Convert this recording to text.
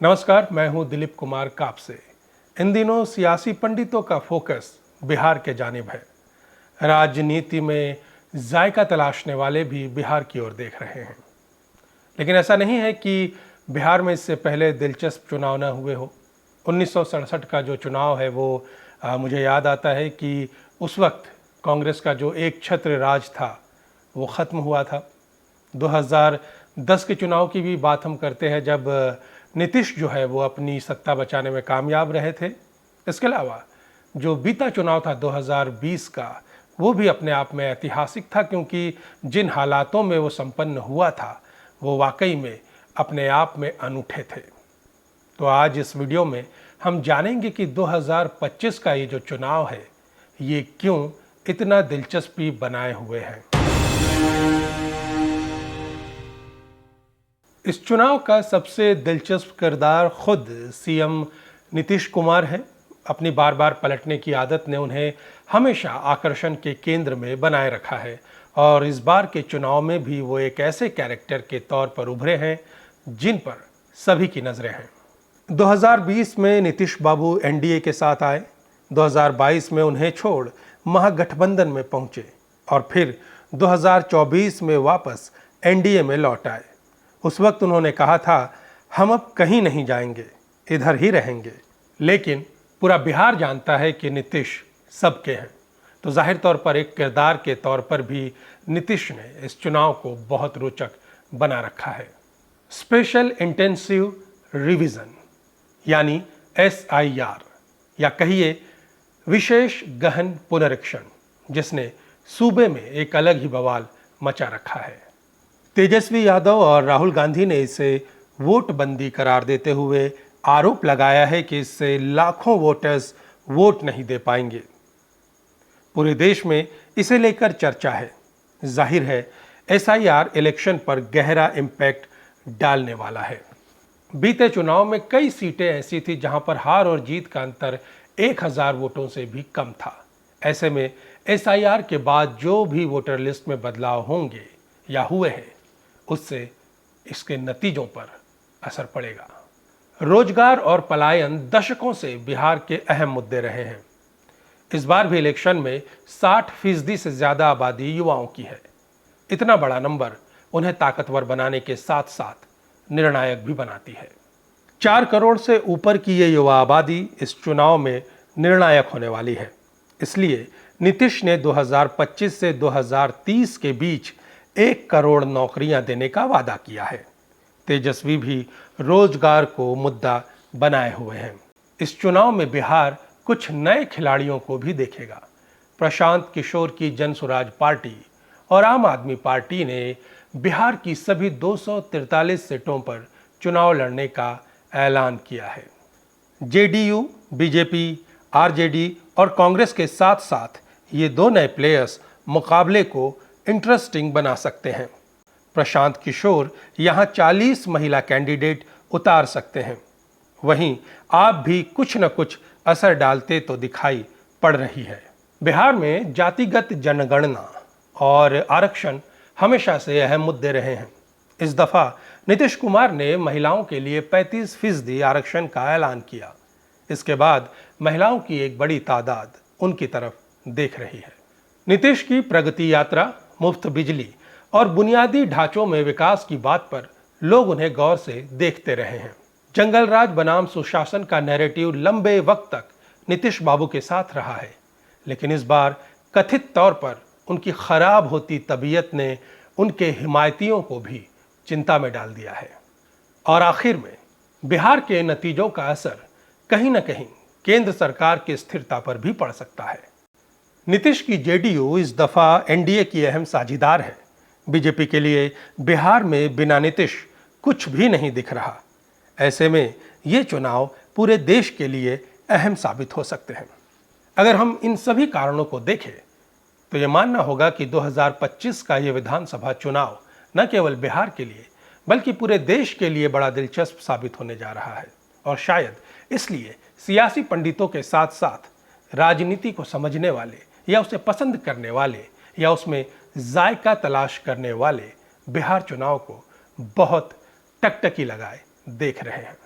नमस्कार, मैं हूं दिलीप कुमार कापसे। इन दिनों सियासी पंडितों का फोकस बिहार के जानिब है। राजनीति में जायका तलाशने वाले भी बिहार की ओर देख रहे हैं। लेकिन ऐसा नहीं है कि बिहार में इससे पहले दिलचस्प चुनाव न हुए हो। 1967 का जो चुनाव है वो मुझे याद आता है कि उस वक्त कांग्रेस का जो एक छत्र राज था वो ख़त्म हुआ था। 2010 के चुनाव की भी बात हम करते हैं, जब नीतीश जो है वो अपनी सत्ता बचाने में कामयाब रहे थे। इसके अलावा जो बीता चुनाव था 2020 का, वो भी अपने आप में ऐतिहासिक था, क्योंकि जिन हालातों में वो संपन्न हुआ था वो वाकई में अपने आप में अनूठे थे। तो आज इस वीडियो में हम जानेंगे कि 2025 का ये जो चुनाव है ये क्यों इतना दिलचस्पी बनाए हुए है। इस चुनाव का सबसे दिलचस्प किरदार खुद सीएम नीतीश कुमार हैं। अपनी बार बार पलटने की आदत ने उन्हें हमेशा आकर्षण के केंद्र में बनाए रखा है और इस बार के चुनाव में भी वो एक ऐसे कैरेक्टर के तौर पर उभरे हैं जिन पर सभी की नजरें हैं। 2020 में नीतीश बाबू एनडीए के साथ आए, 2022 में उन्हें छोड़ महागठबंधन में पहुंचे और फिर 2024 में वापस एनडीए में लौट आए। उस वक्त उन्होंने कहा था, हम अब कहीं नहीं जाएंगे, इधर ही रहेंगे। लेकिन पूरा बिहार जानता है कि नीतीश सबके हैं, तो जाहिर तौर पर एक किरदार के तौर पर भी नीतीश ने इस चुनाव को बहुत रोचक बना रखा है। स्पेशल इंटेंसिव रिवीजन यानी SIR, या कहिए विशेष गहन पुनरीक्षण, जिसने सूबे में एक अलग ही बवाल मचा रखा है। तेजस्वी यादव और राहुल गांधी ने इसे वोटबंदी करार देते हुए आरोप लगाया है कि इससे लाखों वोटर्स वोट नहीं दे पाएंगे। पूरे देश में इसे लेकर चर्चा है। जाहिर है SIR इलेक्शन पर गहरा इम्पैक्ट डालने वाला है। बीते चुनाव में कई सीटें ऐसी थी जहां पर हार और जीत का अंतर 1000 वोटों से भी कम था। ऐसे में SIR के बाद जो भी वोटर लिस्ट में बदलाव होंगे या हुए हैं, उससे इसके नतीजों पर असर पड़ेगा। रोजगार और पलायन दशकों से बिहार के अहम मुद्दे रहे हैं। इस बार भी इलेक्शन में 60% से ज्यादा आबादी युवाओं की है। इतना बड़ा नंबर उन्हें ताकतवर बनाने के साथ साथ निर्णायक भी बनाती है। 4 करोड़ से ऊपर की ये युवा आबादी इस चुनाव में निर्णायक होने वाली है। इसलिए नीतीश ने 2025 से 2030 के बीच 1 करोड़ नौकरियां देने का वादा किया है। तेजस्वी भी रोजगार को मुद्दा बनाए हुए हैं। इस चुनाव में बिहार कुछ नए खिलाड़ियों को भी देखेगा। प्रशांत किशोर की जन स्वराज पार्टी और आम आदमी पार्टी ने बिहार की सभी 243 सीटों पर चुनाव लड़ने का ऐलान किया है। JDU, बीजेपी, RJD और कांग्रेस के साथ साथ ये 2 नए प्लेयर्स मुकाबले को इंटरेस्टिंग बना सकते हैं। प्रशांत किशोर यहाँ 40 महिला कैंडिडेट उतार सकते हैं। वहीं आप भी कुछ न कुछ असर डालते तो दिखाई पड़ रही है। बिहार में जातिगत जनगणना और आरक्षण हमेशा से अहम मुद्दे रहे हैं। इस दफा नीतीश कुमार ने महिलाओं के लिए 35% आरक्षण का ऐलान किया। इसके बाद महिलाओं की एक बड़ी तादाद उनकी तरफ देख रही है। नीतीश की प्रगति यात्रा, मुफ्त बिजली और बुनियादी ढांचों में विकास की बात पर लोग उन्हें गौर से देखते रहे हैं। जंगल राज बनाम सुशासन का नैरेटिव लंबे वक्त तक नीतीश बाबू के साथ रहा है, लेकिन इस बार कथित तौर पर उनकी खराब होती तबीयत ने उनके हिमायतियों को भी चिंता में डाल दिया है। और आखिर में बिहार के नतीजों का असर कहीं न कहीं केंद्र सरकार की स्थिरता पर भी पड़ सकता है। नीतीश की JDU इस दफा एनडीए की अहम साझीदार है। बीजेपी के लिए बिहार में बिना नीतीश कुछ भी नहीं दिख रहा। ऐसे में ये चुनाव पूरे देश के लिए अहम साबित हो सकते हैं। अगर हम इन सभी कारणों को देखें तो ये मानना होगा कि 2025 का ये विधानसभा चुनाव न केवल बिहार के लिए बल्कि पूरे देश के लिए बड़ा दिलचस्प साबित होने जा रहा है। और शायद इसलिए सियासी पंडितों के साथ साथ राजनीति को समझने वाले या उसे पसंद करने वाले या उसमें जायका तलाश करने वाले बिहार चुनाव को बहुत टकटकी लगाए देख रहे हैं।